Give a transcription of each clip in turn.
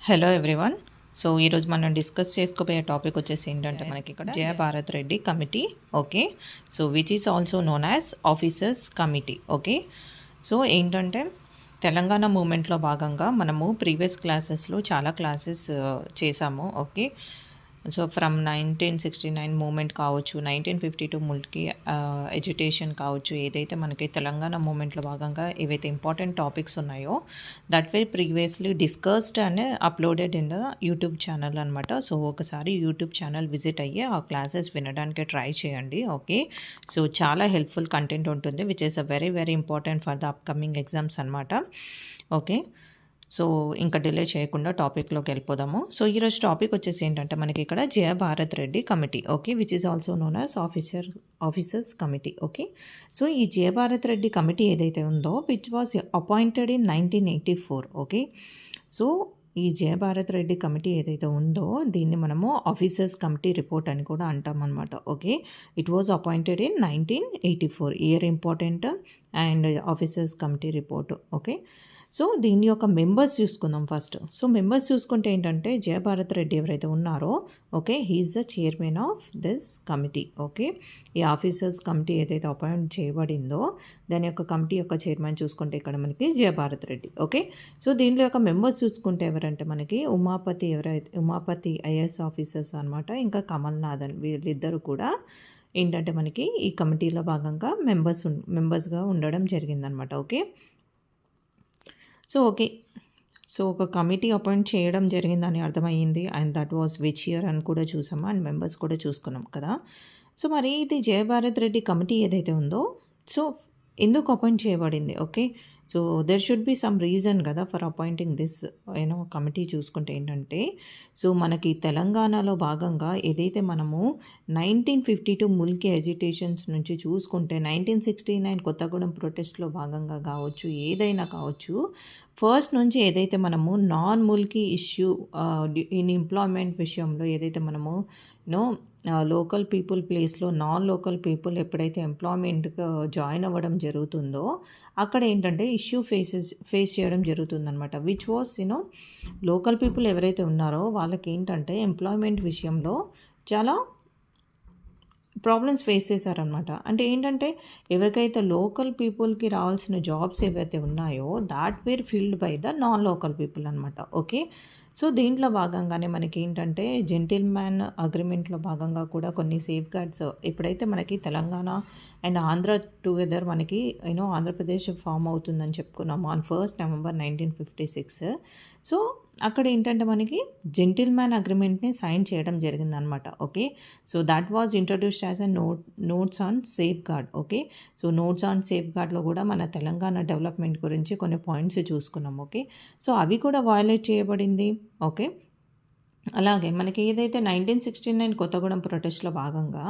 Hello everyone. So ఈరోజు మనం discuss చేసుకోబోయే టాపిక్ వచ్చేసి ఏంటంటే మనకి ఇక్కడ Jai Bharat Reddy committee. Okay, so which is also known as officers committee. Okay, so ఏంటంటే తెలంగాణ మూమెంట్లో భాగంగా మనము ప్రీవియస్ క్లాసెస్లో చాలా క్లాసెస్ చేసాము. ఓకే, సో ఫ్రమ్ 1969 మూమెంట్ కావచ్చు, 1952 ముల్కీ ఎడ్యుటేషన్ కావచ్చు, ఏదైతే మనకి తెలంగాణ మూమెంట్లో భాగంగా ఏవైతే ఇంపార్టెంట్ టాపిక్స్ ఉన్నాయో that way previously discussed and uploaded in the YouTube channel అనమాట. సో ఒకసారి యూట్యూబ్ ఛానల్ విజిట్ అయ్యి ఆ క్లాసెస్ వినడానికి ట్రై చేయండి. ఓకే, సో చాలా హెల్ప్ఫుల్ కంటెంట్ ఉంటుంది which is a very very important for the upcoming exams అనమాట. ఓకే, సో ఇంకా డిలే చేయకుండా టాపిక్లోకి వెళ్ళిపోదాము. సో ఈరోజు టాపిక్ వచ్చేసి ఏంటంటే మనకి ఇక్కడ Jai Bharat Reddy committee. Okay, which is also known as officers committee. Okay, so ఈ జయ భారత్ రెడ్డి కమిటీ ఏదైతే ఉందో which was appointed in 1984. Okay, so ఈ జయ భారత్ రెడ్డి కమిటీ ఏదైతే ఉందో దీన్ని మనము ఆఫీసర్స్ కమిటీ రిపోర్ట్ అని కూడా అంటాం అనమాట. Okay, it was appointed in 1984 year important and officers committee report. Okay, so దీని యొక్క మెంబర్స్ చూసుకుందాం ఫస్ట్. సో మెంబర్స్ చూసుకుంటే ఏంటంటే జయభారత్ రెడ్డి ఎవరైతే ఉన్నారో okay, he's the chairman of this committee. Okay, ఈ ఆఫీసర్స్ కమిటీ ఏదైతే అపాయింట్ చేయబడిందో దాని యొక్క కమిటీ యొక్క చైర్మన్ చూసుకుంటే ఇక్కడ మనకి జయభారత్ రెడ్డి. ఓకే, సో దీనిలో యొక్క మెంబర్స్ చూసుకుంటే ఎవరంటే మనకి ఉమాపతి ఐఏఎస్ ఆఫీసర్స్ అనమాట, ఇంకా కమల్నాథన్, వీళ్ళిద్దరూ కూడా ఏంటంటే మనకి ఈ కమిటీలో భాగంగా మెంబర్స్గా ఉండడం జరిగిందనమాట. ఓకే, సో ఓకే, సో ఒక కమిటీ అపాయింట్ చేయడం జరిగిందని అర్థమయ్యింది and that was which year అని కూడా చూసాము అండ్ మెంబర్స్ కూడా చూసుకున్నాం కదా. సో మరి ఇది జయభారత్ రెడ్డి కమిటీ ఏదైతే ఉందో సో ఎందుకు అపాయింట్ చేయబడింది? Okay, so there should be some reason కదా ఫర్ అపాయింటింగ్ దిస్ కమిటీ. చూసుకుంటే ఏంటంటే సో మనకి తెలంగాణలో భాగంగా ఏదైతే మనము 1952 ముల్కీ ఎజిటేషన్స్ నుంచి చూసుకుంటే 1969 కొత్తగూడెం ప్రొటెస్ట్లో భాగంగా కావచ్చు, ఏదైనా కావచ్చు, ఫస్ట్ నుంచి ఏదైతే మనము non Mulki issue in employment విషయంలో ఏదైతే మనము లోకల్ పీపుల్ ప్లేస్లో నాన్ లోకల్ పీపుల్ ఎప్పుడైతే ఎంప్లాయ్మెంట్గా జాయిన్ అవ్వడం జరుగుతుందో అక్కడ ఏంటంటే ఇష్యూ ఫేస్ చేయడం జరుగుతుందన్నమాట. విచ్ వాస్ లోకల్ పీపుల్ ఎవరైతే ఉన్నారో వాళ్ళకి ఏంటంటే ఎంప్లాయ్మెంట్ విషయంలో చాలా ప్రాబ్లమ్స్ ఫేస్ చేశారనమాట. అంటే ఏంటంటే ఎవరికైతే లోకల్ పీపుల్కి రావాల్సిన జాబ్స్ ఏవైతే ఉన్నాయో that were filled by the non local people అనమాట. ఓకే, సో దీంట్లో భాగంగానే మనకి ఏంటంటే జెంటిల్మ్యాన్ అగ్రిమెంట్లో భాగంగా కూడా కొన్ని సేఫ్ గార్డ్స్ ఎప్పుడైతే మనకి తెలంగాణ అండ్ ఆంధ్ర టుగెదర్ మనకి ఆంధ్రప్రదేశ్ ఫామ్ అవుతుందని చెప్పుకున్నాము ఆన్ 1st November 1956. సో అక్కడ ఏంటంటే మనకి జెంటిల్మ్యాన్ అగ్రిమెంట్ని సైన్ చేయడం జరిగిందనమాట. Okay, so that was introduced as a notes on safeguard. Okay, so notes on సేఫ్ గార్డ్లో కూడా మన తెలంగాణ డెవలప్మెంట్ గురించి కొన్ని పాయింట్స్ చూసుకున్నాం. ఓకే, సో అవి కూడా వయలేట్ చేయబడింది. ఓకే, అలాగే మనకి ఏదైతే 1969 కొత్తగూడెం ప్రొటెస్ట్లో భాగంగా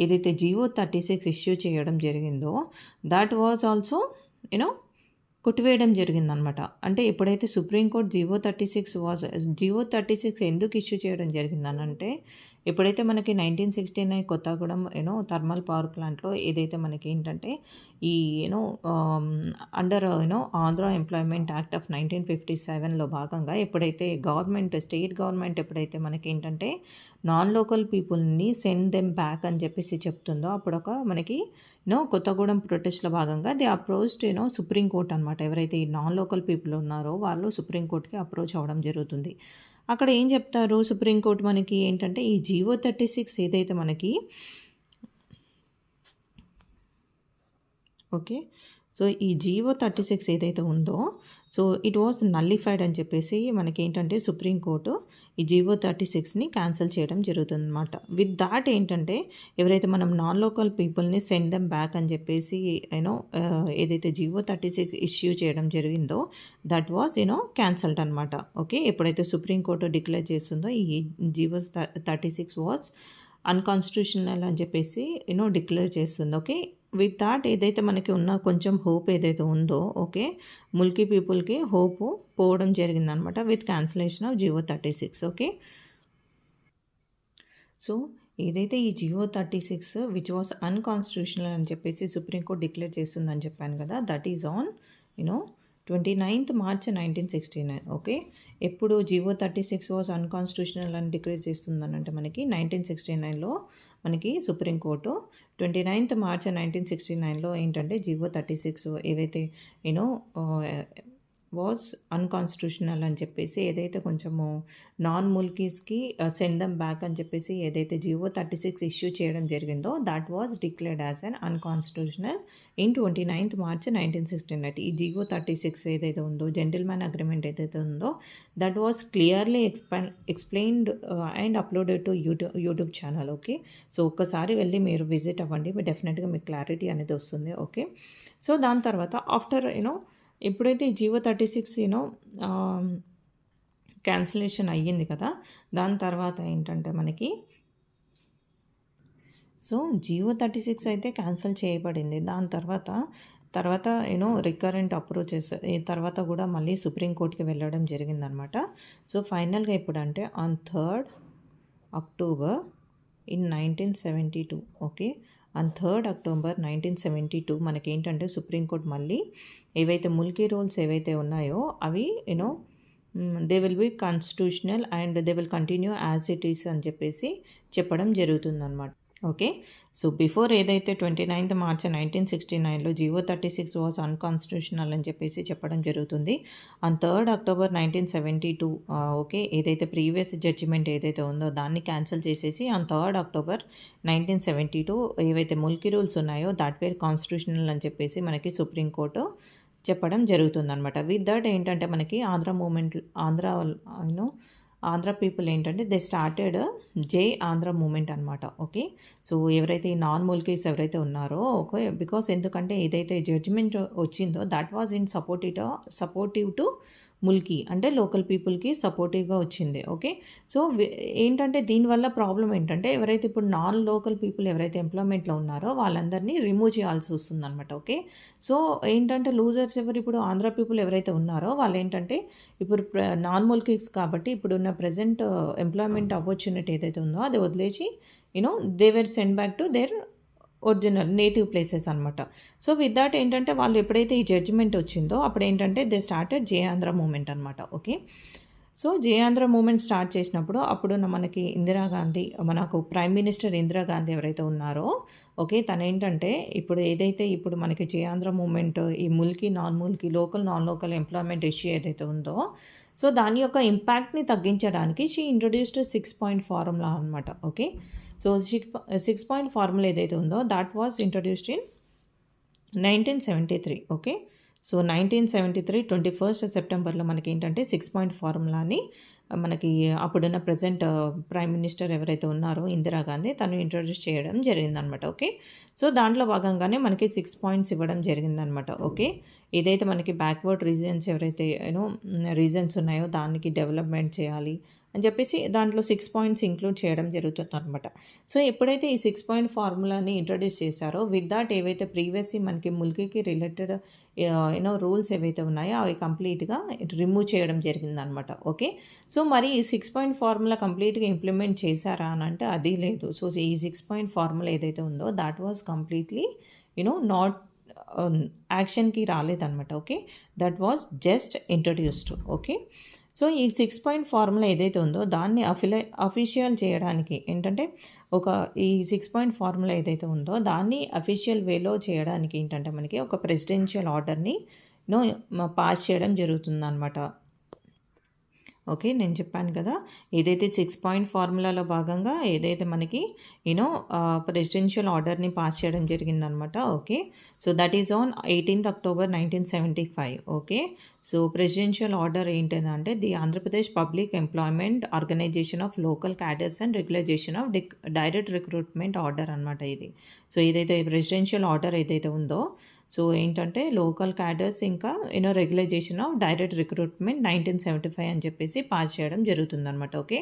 ఏదైతే GO 36 ఇష్యూ చేయడం జరిగిందో దట్ వాజ్ ఆల్సో కొట్టివేయడం జరిగిందనమాట. అంటే ఎప్పుడైతే సుప్రీంకోర్టు GO 36 ఎందుకు ఇష్యూ చేయడం జరిగిందనంటే ఎప్పుడైతే మనకి 1969 కొత్తగూడెం థర్మల్ పవర్ ప్లాంట్లో ఏదైతే మనకి ఏంటంటే ఈ under Andhra employment act of 1957లో భాగంగా ఎప్పుడైతే స్టేట్ గవర్నమెంట్ ఎప్పుడైతే మనకి ఏంటంటే నాన్ లోకల్ పీపుల్ని సెండ్ దెమ్ బ్యాక్ అని చెప్పేసి చెప్తుందో అప్పుడు ఒక మనకి కొత్తగూడెం ప్రొటెస్ట్లో భాగంగా దే అప్రోచ్డ్ సుప్రీంకోర్టు అనమాట. ఎవరైతే ఈ నాన్ లోకల్ పీపుల్ ఉన్నారో వాళ్ళు సుప్రీంకోర్టుకి అప్రోచ్ అవ్వడం జరుగుతుంది. అక్కడ ఏం చెప్తారు సుప్రీంకోర్టు మనకి ఏంటంటే ఈ GO 36 ఏదైతే మనకి ఓకే, సో ఈ GO 36 ఏదైతే ఉందో సో ఇట్ వాజ్ నల్లిఫైడ్ అని చెప్పేసి మనకి ఏంటంటే సుప్రీంకోర్టు ఈ GO 36ని క్యాన్సిల్ చేయడం జరుగుతుందన్నమాట. విత్ దాట్ ఏంటంటే ఎవరైతే మనం నాన్ లోకల్ పీపుల్ని సెండ్ దెమ్ బ్యాక్ అని చెప్పేసి ఏదైతే GO 36 ఇష్యూ చేయడం జరిగిందో దట్ వాజ్ క్యాన్సల్డ్ అనమాట. ఓకే, ఎప్పుడైతే సుప్రీంకోర్టు డిక్లేర్ చేస్తుందో ఈ GO 36 వాజ్ అన్కాన్స్టిట్యూషనల్ అని చెప్పేసి డిక్లేర్ చేస్తుంది. ఓకే, విత్ దాట్ ఏదైతే మనకి ఉన్న కొంచెం హోప్ ఏదైతే ఉందో ఓకే, ముల్కీ పీపుల్కి హోప్ పోవడం జరిగిందనమాట with cancellation of GO 36. Okay, so ఏదైతే ఈ GO 36 విచ్ వాస్ అన్కాన్స్టిట్యూషనల్ అని చెప్పేసి సుప్రీంకోర్టు డిక్లేర్ చేస్తుందని చెప్పాను కదా, that is on 29th March 1969. Okay. ఎప్పుడు జివో 36 వాజ్ అన్‌కాన్స్టిట్యూషనల్ అని డిక్లేర్ చేస్తుందనంటే మనకి 1969లో మనకి సుప్రీంకోర్టు 29th March 1969లో ఏంటంటే జివో 36 ఏవైతే యూనో ఆహ్, వాజ్ అన్‌కాన్స్టిట్యూషనల్ అని చెప్పేసి ఏదైతే కొంచెము నాన్ ముల్కీస్‌కి సెండ్ దెమ్ బ్యాక్ అని చెప్పేసి ఏదైతే జివో 36 ఇష్యూ చేయడం జరిగిందో that was declared as un unconstitutional in 29th March 1969. ఈ జివో 36 ఏదైతే ఉందో జెంటిల్‌మెన్ అగ్రీమెంట్ ఏదైతే ఉందో that was clearly explained and uploaded to YouTube channel. Okay. So ఒక్కసారి వెళ్ళి మీరు విజిట్ అవ్వండి. డెఫినెట్‌గా మీకు క్లారిటీ అనేది వస్తుంది. ఓకే. సో దాని తర్వాత ఆఫ్టర్ ఎప్పుడైతే ఈ జివో 36 క్యాన్సిలేషన్ అయ్యింది కదా! దాని తర్వాత ఏంటంటే మనకి సో జియో 36 అయితే క్యాన్సిల్ చేయబడింది. దాని తర్వాత రికరెంట్ అప్రోచెస్ తర్వాత కూడా మళ్ళీ సుప్రీంకోర్టుకి వెళ్ళడం జరిగిందనమాట. సో ఫైనల్‌గా ఎప్పుడంటే on 3rd October in 1972. Okay. On 3rd October 1972 మనకేంటంటే సుప్రీంకోర్టు మళ్ళీ ఏవైతే ముల్కీ రూల్స్ ఏవైతే ఉన్నాయో అవి they will be constitutional and they will continue as it is అని చెప్పేసి చెప్పడం జరుగుతుందనమాట. ఓకే. సో బిఫోర్ ఏదైతే 29th March 1969లో జివో 36 వాజ్ అన్‌కాన్స్టిట్యూషనల్ అని చెప్పేసి చెప్పడం జరుగుతుంది. On 3rd October 1972 okay. ఏదైతే ప్రీవియస్ జడ్జిమెంట్ ఏదైతే ఉందో దాన్ని క్యాన్సిల్ చేసేసి ఆన్ 3rd October 1972 ఏవైతే ముల్కీ రూల్స్ ఉన్నాయో దట్ వేర్ కాన్స్టిట్యూషనల్ అని చెప్పేసి మనకి సుప్రీంకోర్టు చెప్పడం జరుగుతుందనమాట. విత్ దట్ ఏంటంటే మనకి ఆంధ్ర పీపుల్ ఏంటంటే దే స్టార్టెడ్ జై ఆంధ్ర మూమెంట్ అనమాట. ఓకే. సో ఎవరైతే ఈ నాన్ ముల్కీస్ ఎవరైతే ఉన్నారో ఓకే. బికాస్ ఎందుకంటే ఏదైతే జడ్జిమెంట్ వచ్చిందో that was in supportive to Mulki అంటే లోకల్ పీపుల్కి సపోర్టివ్గా వచ్చింది. ఓకే. సో ఏంటంటే దీనివల్ల ప్రాబ్లం ఏంటంటే ఎవరైతే ఇప్పుడు నాన్ లోకల్ పీపుల్ ఎవరైతే ఎంప్లాయ్మెంట్లో ఉన్నారో వాళ్ళందరినీ రిమూవ్ చేయాల్సి వస్తుందన్నమాట. ఓకే. సో ఏంటంటే లూజర్స్ ఇప్పుడు ఆంధ్ర పీపుల్ ఎవరైతే ఉన్నారో వాళ్ళు ఏంటంటే ఇప్పుడు నాన్ ముల్కీస్ కాబట్టి ఇప్పుడున్న ప్రజెంట్ ఎంప్లాయ్మెంట్ ఆపర్చునిటీ ఏదైతే ఉందో అది వదిలేసి they were send back to their original native places అనమాట. సో విత్ దట్ ఏంటంటే వాళ్ళు ఎప్పుడైతే ఈ జడ్జిమెంట్ వచ్చిందో అప్పుడు ఏంటంటే దే స్టార్టెడ్ జై ఆంధ్ర మూమెంట్ అనమాట. ఓకే. సో జై ఆంధ్ర మూమెంట్ స్టార్ట్ చేసినప్పుడు అప్పుడు మనకి ఇందిరాగాంధీ మనకు ప్రైమ్ మినిస్టర్ ఇందిరాగాంధీ ఎవరైతే ఉన్నారో ఓకే. తనేంటంటే ఇప్పుడు మనకి జై ఆంధ్ర మూమెంట్ ఈ Mulki non Mulki non local employment issue ఏదైతే ఉందో సో దాని యొక్క ఇంపాక్ట్ని తగ్గించడానికి షీ ఇంట్రొడ్యూస్డ్ 6 పాయింట్ ఫార్ములా అనమాట. ఓకే. సో 6 పాయింట్ ఫార్ములా ఏదైతే ఉందో that was introduced in 1973. Okay. So 1973 21st సెప్టెంబర్లో మనకి ఏంటంటే 6 పాయింట్ ఫార్ములాని మనకి అప్పుడున్న ప్రజెంట్ ప్రైమ్ మినిస్టర్ ఎవరైతే ఉన్నారో ఇందిరాగాంధీ తను ఇంట్రొడ్యూస్ చేయడం జరిగిందనమాట. ఓకే. సో దాంట్లో భాగంగానే మనకి 6 పాయింట్స్ ఇవ్వడం జరిగిందనమాట. ఓకే. ఏదైతే మనకి బ్యాక్వర్డ్ రీజన్స్ ఎవరైతే రీజన్స్ ఉన్నాయో దానికి డెవలప్మెంట్ చేయాలి అని చెప్పేసి దాంట్లో 6 పాయింట్స్ ఇంక్లూడ్ చేయడం జరుగుతుందనమాట. సో ఎప్పుడైతే ఈ 6 పాయింట్ ఫార్ములాని ఇంట్రొడ్యూస్ చేశారో విత్ దాట్ ఏవైతే ప్రీవియస్లీ మనకి ముల్కీకి రిలేటెడ్ రూల్స్ ఏవైతే ఉన్నాయో అవి కంప్లీట్గా రిమూవ్ చేయడం జరిగిందనమాట. ఓకే. సో మరి ఈ 6 పాయింట్ ఫార్ములా కంప్లీట్గా ఇంప్లిమెంట్ చేశారా అని అంటే అది లేదు. సో ఈ 6 పాయింట్ ఫార్ములా ఏదైతే ఉందో దాట్ వాజ్ కంప్లీట్లీ నాట్ యాక్షన్కి రాలేదనమాట. Okay. That was just introduced. Okay. So ఈ 6 పాయింట్ ఫార్ములా ఏదైతే ఉందో దాన్ని అఫీషియల్ చేయడానికి ఏంటంటే ఈ 6 పాయింట్ ఫార్ములా ఏదైతే ఉందో దాన్ని అఫీషియల్ వేలో చేయడానికి ఏంటంటే మనకి ఒక ప్రెసిడెన్షియల్ ఆర్డర్ని పాస్ చేయడం జరుగుతుందన్నమాట. ఓకే. నేను చెప్పాను కదా! ఏదైతే 6 పాయింట్ ఫార్ములాలో భాగంగా ఏదైతే మనకి ప్రెసిడెన్షియల్ ఆర్డర్‌ని పాస్ చేయడం జరిగిందనమాట. Okay. So that is on 18th October 1975. Okay. So presidential order ఏంటిదంటే the Andhra Pradesh public employment organisation of local cadres and regularisation of direct recruitment order అనమాట ఇది. సో ఏదైతే ప్రెసిడెన్షియల్ ఆర్డర్ ఏదైతే ఉందో సో ఏంటంటే లోకల్ క్యాడర్స్ ఇంకా రెగ్యులైజేషన్ ఆఫ్ డైరెక్ట్ రిక్రూట్మెంట్ 1975 అని చెప్పేసి పాస్ చేయడం జరుగుతుందనమాట. ఓకే.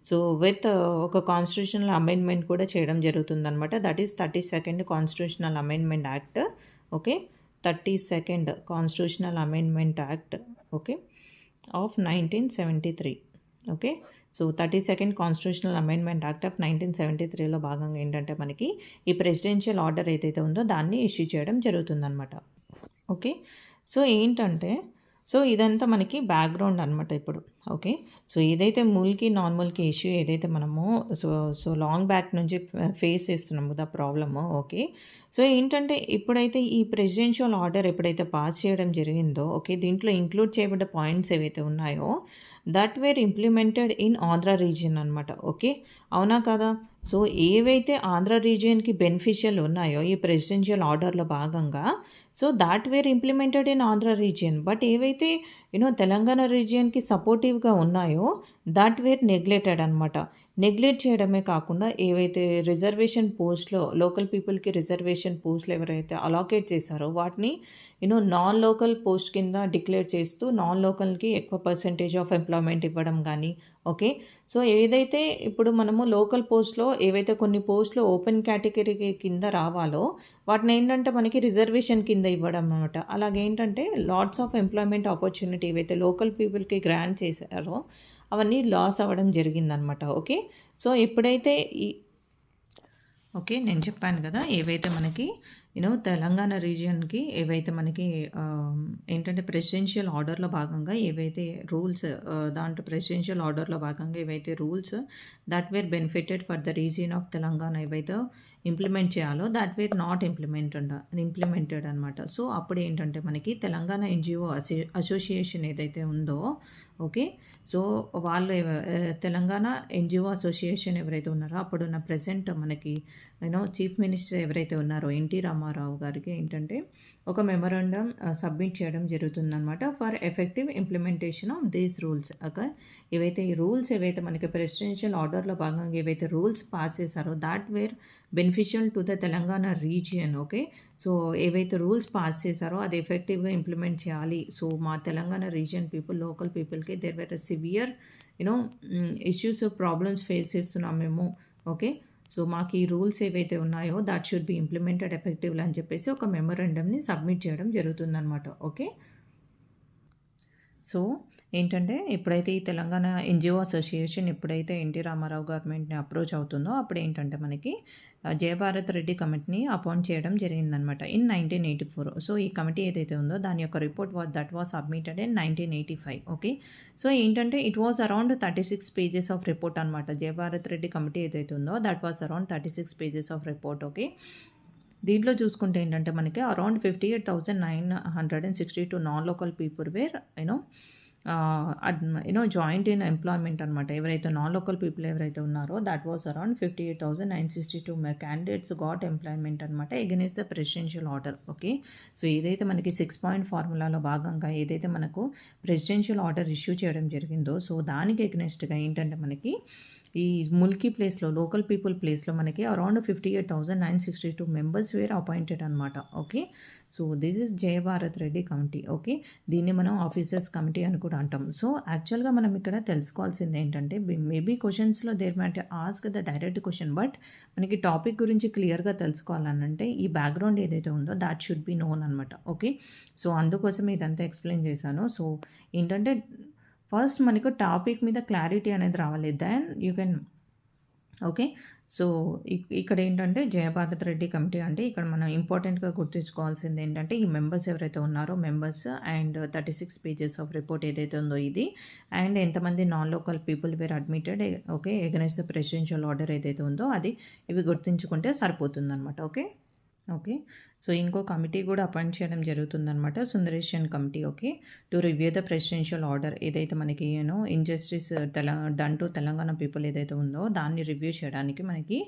సో విత్ ఒక కాన్స్టిట్యూషనల్ అమెండ్మెంట్ కూడా చేయడం జరుగుతుందనమాట. That is 32nd constitutional amendment act. Okay. 32nd constitutional amendment act okay of 1973. Okay. So 32nd constitutional amendment act of 1973లో భాగంగా ఏంటంటే మనకి ఈ ప్రెసిడెన్షియల్ ఆర్డర్ ఏదైతే ఉందో దాన్ని ఇష్యూ చేయడం జరుగుతుందనమాట. ఓకే. సో ఏంటంటే సో ఇదంతా మనకి బ్యాక్గ్రౌండ్ అనమాట ఇప్పుడు. ఓకే. సో ఏదైతే ముల్కీ, నాన్ ముల్కీ ఇష్యూ ఏదైతే మనము సో సో లాంగ్ బ్యాక్ నుంచి ఫేస్ చేస్తున్నాము కదా ప్రాబ్లము. ఓకే. సో ఏంటంటే ఇప్పుడైతే ఈ ప్రెసిడెన్షియల్ ఆర్డర్ ఎప్పుడైతే పాస్ చేయడం జరిగిందో ఓకే. దీంట్లో ఇంక్లూడ్ చేయబడ్డ పాయింట్స్ ఏవైతే ఉన్నాయో that were implemented in Andhra region అనమాట. ఓకే. అవునా కాదా? సో ఏవైతే ఆంధ్ర రీజియన్‌కి బెనిఫిషియల్ ఉన్నాయో ఈ ప్రెసిడెన్షియల్ ఆర్డర్‌లో భాగంగా so that were implemented in Andhra region. But ఏవైతే తెలంగాణ రీజియన్‌కి సపోర్టివ్‌గా ఉన్నాయో దట్ వేర్ నెగ్లెక్టెడ్ అనమాట. నెగ్లెక్ట్ చేయడమే కాకుండా ఏవైతే రిజర్వేషన్ పోస్ట్‌లో లోకల్ పీపుల్‌కి రిజర్వేషన్ పోస్ట్‌లు ఎవరైతే అలాకేట్ చేశారో వాటిని నాన్ లోకల్ పోస్ట్ కింద డిక్లేర్ చేస్తూ నాన్ లోకల్‌కి ఎక్కువ పర్సెంటేజ్ ఆఫ్ ఎంప్లాయ్‌మెంట్ ఇవ్వడం గానీ ఓకే. సో ఏదైతే ఇప్పుడు మనము లోకల్ పోస్ట్‌లో ఏవైతే కొన్ని పోస్ట్‌లు ఓపెన్ కేటగిరీ కింద రావాలో వాటినేంటంటే మనకి రిజర్వేషన్ కింద ఇవ్వడం అనమాట. అలాగేంటంటే లాట్స్ ఆఫ్ ఎంప్లాయ్‌మెంట్ ఆపర్చునిటీ ఏవైతే లోకల్ పీపుల్‌కి గ్రాంట్ చేశారో అవన్నీ లాస్ అవ్వడం జరిగిందనమాట. ఓకే. సో ఎప్పుడైతే ఓకే. నేను చెప్పాను కదా! ఏవైతే మనకి తెలంగాణ రీజియన్‌కి ఏవైతే మనకి ఏంటంటే ప్రెసిడెన్షియల్ ఆర్డర్‌లో భాగంగా ఏవైతే రూల్స్ దాంట్లో ప్రెసిడెన్షియల్ ఆర్డర్‌లో భాగంగా ఏవైతే rules that were benefited for the region of Telangana ఏవైతే ఇంప్లిమెంట్ చేయాలో దట్ వేర్ నాట్ ఇంప్లిమెంటెడ్ అనమాట. సో అప్పుడు ఏంటంటే మనకి తెలంగాణ ఎన్‌జీఓ అసోసియేషన్ ఏదైతే ఉందో ఓకే. సో వాళ్ళు తెలంగాణ ఎన్‌జీఓ అసోసియేషన్ ఎవరైతే ఉన్నారో అప్పుడున్న ప్రెజెంట్ మనకి చీఫ్ మినిస్టర్ ఎవరైతే ఉన్నారో ఎన్టీ రామారావు గారికి ఏంటంటే ఒక మెమరాండం సబ్మిట్ చేయడం జరుగుతుందన్నమాట for effective implementation of these rules. Okay. ఏవైతే ఈ రూల్స్ ఏవైతే మనకి ప్రెసిడెన్షియల్ ఆర్డర్‌లో భాగంగా ఏవైతే రూల్స్ పాస్ చేశారో that were beneficial to the Telangana region. Okay. So ఏవైతే రూల్స్ పాస్ చేశారో అది ఎఫెక్టివ్‌గా ఇంప్లిమెంట్ చేయాలి. సో మా తెలంగాణ రీజియన్ పీపుల్ లోకల్ పీపుల్‌కి there were severe issues problems face చేస్తున్నాం మేము. ఓకే. సో మాకు ఈ రూల్స్ ఏవైతే ఉన్నాయో that should be implemented effectively అని చెప్పేసి ఒక మెమోరాండంని సబ్మిట్ చేయడం జరుగుతుందనమాట. ఓకే. సో ఏంటంటే ఎప్పుడైతే ఈ తెలంగాణ ఎన్‌జీఓ అసోసియేషన్ ఎప్పుడైతే ఎన్టీ రామారావు గవర్నమెంట్‌ని అప్రోచ్ అవుతుందో అప్పుడు ఏంటంటే మనకి జయభారత్ రెడ్డి కమిటీని అపాయింట్ చేయడం జరిగిందనమాట ఇన్ 1984. సో ఈ కమిటీ ఏదైతే ఉందో దాని యొక్క report that was submitted in 1985. Okay. So ఏంటంటే it was around 36 pages of report అనమాట. జయభారత్ రెడ్డి కమిటీ ఏదైతే ఉందో that was around 36 pages of report. Okay. దీంట్లో చూసుకుంటే ఏంటంటే మనకి around 58,962 non local people were joined in employment అనమాట. ఎవరైతే నాన్ లోకల్ పీపుల్ ఎవరైతే ఉన్నారో that was around 58,962 candidates got employment అనమాట against the presidential order. Okay. So ఏదైతే మనకి 6 పాయింట్ ఫార్ములాలో భాగంగా ఏదైతే మనకు ప్రెసిడెన్షియల్ ఆర్డర్ ఇష్యూ చేయడం జరిగిందో సో దానికి ఎగెనిస్ట్గా ఏంటంటే మనకి ఈ ముల్కీ ప్లేస్లో లోకల్ పీపుల్ ప్లేస్లో మనకి అరౌండ్ 58,962 మెంబర్స్ వేర్ అపాయింటెడ్ అనమాట. Okay. So this is Jayabharat Reddy committee. Okay. దీన్ని మనం ఆఫీసర్స్ కమిటీ అని కూడా అంటాం. సో యాక్చువల్గా మనం ఇక్కడ తెలుసుకోవాల్సింది ఏంటంటే మేబీ క్వశ్చన్స్లో there might ask the direct question but మనకి టాపిక్ గురించి క్లియర్గా తెలుసుకోవాలనంటే ఈ బ్యాక్గ్రౌండ్ ఏదైతే ఉందో దాట్ షుడ్ బి నోన్ అనమాట. ఓకే. సో అందుకోసం ఇదంతా ఎక్స్ప్లెయిన్ చేశాను. సో ఏంటంటే ఫస్ట్ మనకు టాపిక్ మీద క్లారిటీ అనేది రావాలి. Then you can okay. So ఇక్కడ ఏంటంటే జయభారత్ రెడ్డి కమిటీ అంటే ఇక్కడ మనం ఇంపార్టెంట్గా గుర్తుంచుకోవాల్సింది ఏంటంటే ఈ మెంబర్స్ ఎవరైతే ఉన్నారో members and 36 pages of report ఏదైతే ఉందో ఇది అండ్ ఎంతమంది non local people were admitted okay against the presidential order ఏదైతే ఉందో అది ఇవి గుర్తుంచుకుంటే సరిపోతుందన్నమాట. ఓకే. ఓకే. సో ఇంకో కమిటీ కూడా అపాయింట్ చేయడం జరుగుతుందనమాట Sundaresan committee. Okay. To review the presidential order ఏదైతే మనకి injustice done to Telangana people ఏదైతే ఉందో దాన్ని రివ్యూ చేయడానికి మనకి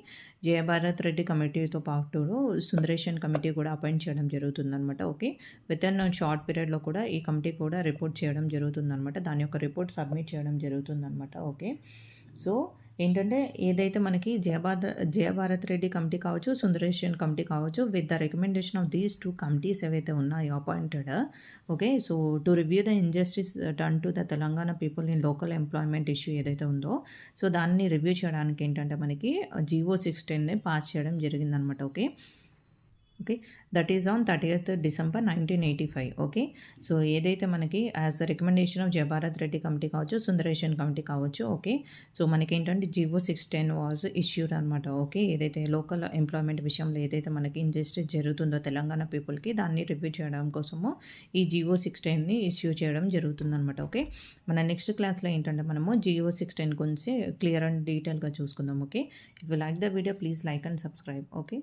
జయభారత్ రెడ్డి కమిటీతో పాటు సుందరేషన్ కమిటీ కూడా అపాయింట్ చేయడం జరుగుతుందనమాట. ఓకే. విత్ ఇన్ షార్ట్ పీరియడ్లో కూడా ఈ కమిటీ కూడా రిపోర్ట్ చేయడం జరుగుతుందనమాట. దాని యొక్క రిపోర్ట్ సబ్మిట్ చేయడం జరుగుతుందనమాట. ఓకే. సో ఏంటంటే ఏదైతే మనకి జయభారత్ రెడ్డి కమిటీ కావచ్చు సుందరేషన్ కమిటీ కావచ్చు with the recommendation of these 2 committees ఏవైతే ఉన్నాయో appointed okay. So to review the injustice done to the Telangana people in local employment issue ఏదైతే ఉందో సో దాన్ని రివ్యూ చేయడానికి ఏంటంటే మనకి జీవో 610ని పాస్ చేయడం జరిగిందనమాట. Okay. Okay. That is on 30th December 1985. Okay. So ఏదైతే మనకి as the recommendation of Jayabharat Reddy committee కావచ్చు, సుందరేషన్ కమిటీ కావచ్చు. ఓకే. సో మనకేంటంటే జీవో 610 వాస్ ఇష్యూడ్ అనమాట. ఓకే. ఏదైతే లోకల్ ఎంప్లాయ్మెంట్ విషయంలో ఏదైతే మనకి ఇంజస్టిస్ జరుగుతుందో తెలంగాణ పీపుల్కి దాన్ని రివ్యూ చేయడం కోసము ఈ జీవో 610ని ఇష్యూ చేయడం జరుగుతుందనమాట. ఓకే. మన నెక్స్ట్ క్లాస్లో ఏంటంటే మనము జీవో 610 గురించి క్లియర్ అండ్ డీటెయిల్గా చూసుకుందాం. Okay. If you like the video please like and subscribe. Okay.